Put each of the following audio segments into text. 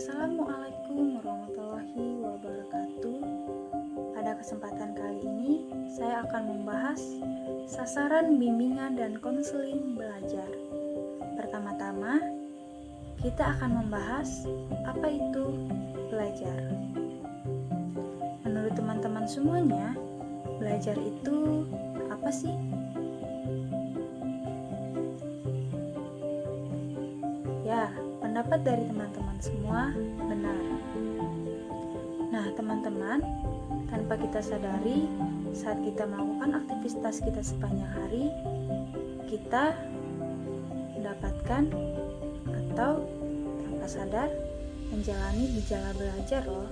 Assalamualaikum warahmatullahi wabarakatuh. Pada kesempatan kali ini, saya akan membahas sasaran bimbingan dan konseling belajar. Pertama-tama, kita akan membahas apa itu belajar. Menurut teman-teman semuanya, belajar itu apa sih? Ya, pendapat dari teman-teman semua benar. Nah, teman-teman, tanpa kita sadari, saat kita melakukan aktivitas kita sepanjang hari, kita mendapatkan atau tanpa sadar menjalani gejala belajar loh.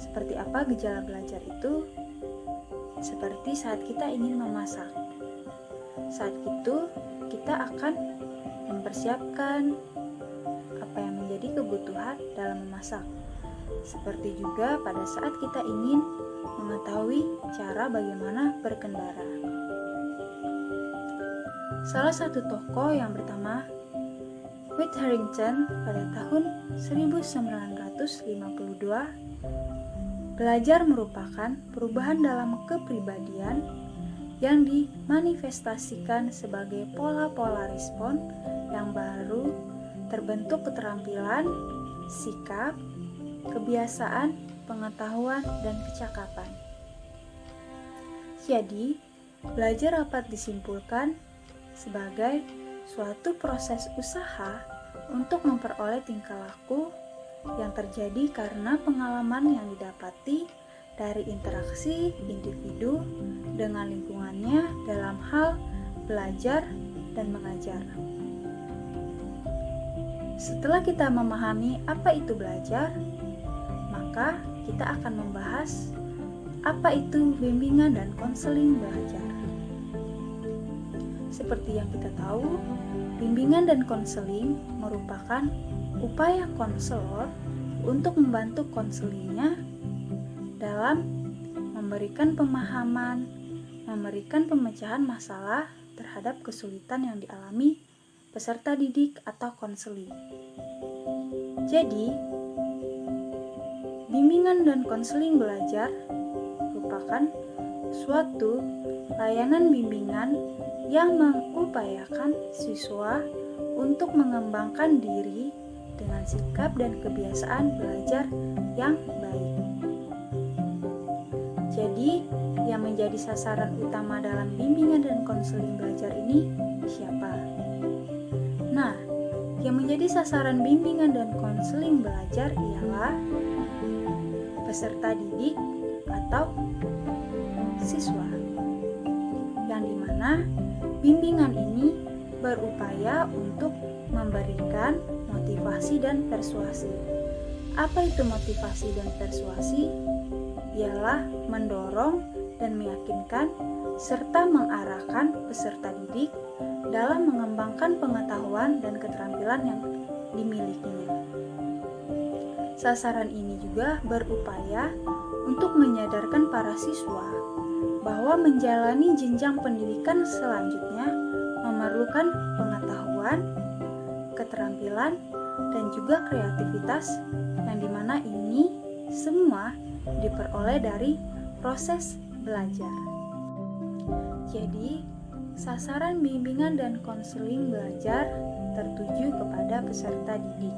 Seperti apa gejala belajar itu? Seperti saat kita ingin memasak. Saat itu, kita akan mempersiapkan apa yang menjadi kebutuhan dalam memasak. Seperti juga pada saat kita ingin mengetahui cara bagaimana berkendara. Salah satu tokoh yang bernama Whit Harrington pada tahun 1952, belajar merupakan perubahan dalam kepribadian yang dimanifestasikan sebagai pola-pola respon yang baru terbentuk keterampilan, sikap, kebiasaan, pengetahuan, dan kecakapan. Jadi, belajar dapat disimpulkan sebagai suatu proses usaha untuk memperoleh tingkah laku yang terjadi karena pengalaman yang didapati dari interaksi individu dengan lingkungannya dalam hal belajar dan mengajar. Setelah kita memahami apa itu belajar, maka kita akan membahas apa itu bimbingan dan konseling belajar. Seperti yang kita tahu, bimbingan dan konseling merupakan upaya konselor untuk membantu konselingnya dalam memberikan pemahaman, memberikan pemecahan masalah terhadap kesulitan yang dialami peserta didik atau konseling. Jadi, bimbingan dan konseling belajar merupakan suatu layanan bimbingan yang mengupayakan siswa untuk mengembangkan diri dengan sikap dan kebiasaan belajar yang baik. Jadi, yang menjadi sasaran utama dalam bimbingan dan konseling belajar ini siapa? Nah, yang menjadi sasaran bimbingan dan konseling belajar ialah peserta didik atau siswa, yang dimana bimbingan ini berupaya untuk memberikan motivasi dan persuasi. Apa itu motivasi dan persuasi? Ialah mendorong dan meyakinkan serta mengarahkan peserta didik dalam mengembangkan pengetahuan dan keterampilan yang dimilikinya. Sasaran ini juga berupaya untuk menyadarkan para siswa bahwa menjalani jenjang pendidikan selanjutnya memerlukan pengetahuan, keterampilan, dan juga kreativitas yang dimana ini semua diperoleh dari proses belajar. Jadi, sasaran bimbingan dan konseling belajar tertuju kepada peserta didik,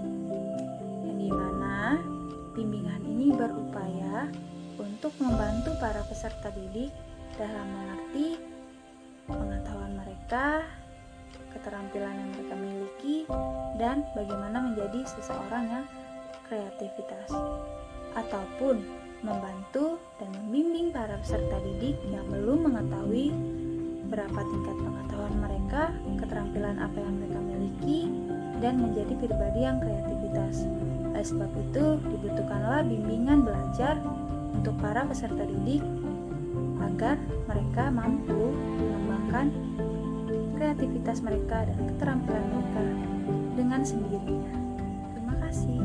yang dimana bimbingan ini berupaya untuk membantu para peserta didik dalam mengerti pengetahuan mereka, keterampilan yang mereka miliki, dan bagaimana menjadi seseorang yang kreativitas, ataupun membantu dan membimbing para peserta didik yang belum mengetahui berapa tingkat pengetahuan mereka, keterampilan apa yang mereka miliki, dan menjadi pribadi yang kreativitas. Oleh sebab itu, dibutuhkanlah bimbingan belajar untuk para peserta didik agar mereka mampu mengembangkan kreativitas mereka dan keterampilan mereka dengan sendirinya. Terima kasih.